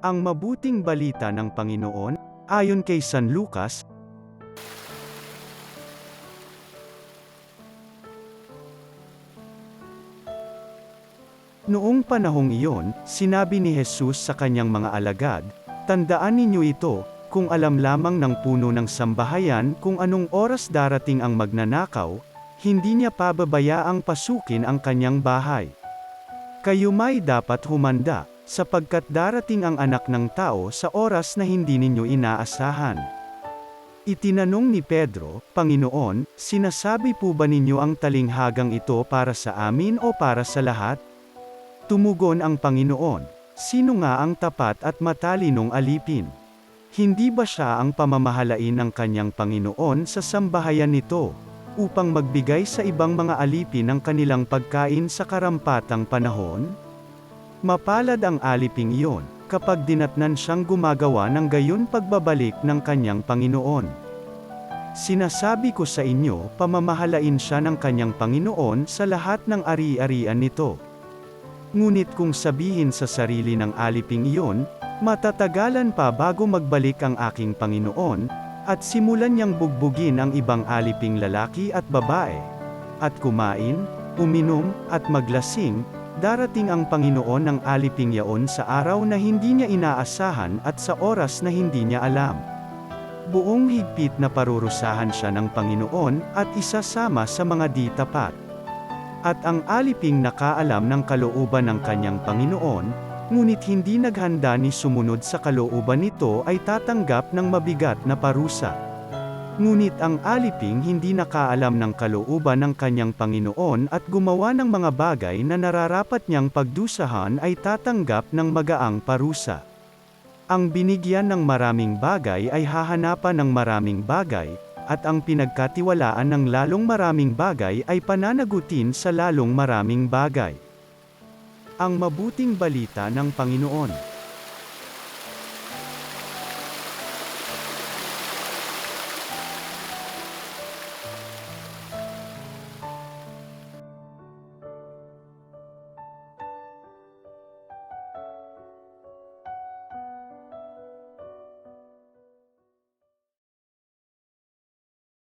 Ang mabuting balita ng Panginoon, ayon kay San Lucas. Noong panahong iyon, sinabi ni Jesus sa kanyang mga alagad, "Tandaan ninyo ito, kung alam lamang ng puno ng sambahayan kung anong oras darating ang magnanakaw, hindi niya pababayaang pasukin ang kanyang bahay. Kayo may dapat humanda, sapagkat darating ang Anak ng Tao sa oras na hindi ninyo inaasahan." Itinanong ni Pedro, "Panginoon, sinasabi po ba ninyo ang talinghagang ito para sa amin o para sa lahat?" Tumugon ang Panginoon, "Sino nga ang tapat at matalinong alipin? Hindi ba siya ang pamamahalain ng kanyang Panginoon sa sambahayan nito, upang magbigay sa ibang mga alipin ng kanilang pagkain sa karampatang panahon? Mapalad ang aliping iyon, kapag dinatnan siyang gumagawa ng gayon pagbabalik ng kanyang Panginoon. Sinasabi ko sa inyo, pamamahalain siya ng kanyang Panginoon sa lahat ng ari-arian nito. Ngunit kung sabihin sa sarili ng aliping iyon, matatagalan pa bago magbalik ang aking Panginoon, at simulan niyang bugbugin ang ibang aliping lalaki at babae, at kumain, uminom, at maglasing, darating ang Panginoon ng aliping yaon sa araw na hindi niya inaasahan at sa oras na hindi niya alam. Buong higpit na parurusahan siya ng Panginoon, at isasama sa mga di tapat. At ang aliping nakaalam ng kalooban ng kanyang Panginoon, ngunit hindi naghanda ni sumunod sa kalooban nito ay tatanggap ng mabigat na parusa. Ngunit ang aliping hindi nakaalam ng kalooban ng kanyang Panginoon at gumawa ng mga bagay na nararapat niyang pagdusahan ay tatanggap ng magaang parusa. Ang binigyan ng maraming bagay ay hahanapan ng maraming bagay, at ang pinagkatiwalaan ng lalong maraming bagay ay pananagutin sa lalong maraming bagay. Ang mabuting balita ng Panginoon.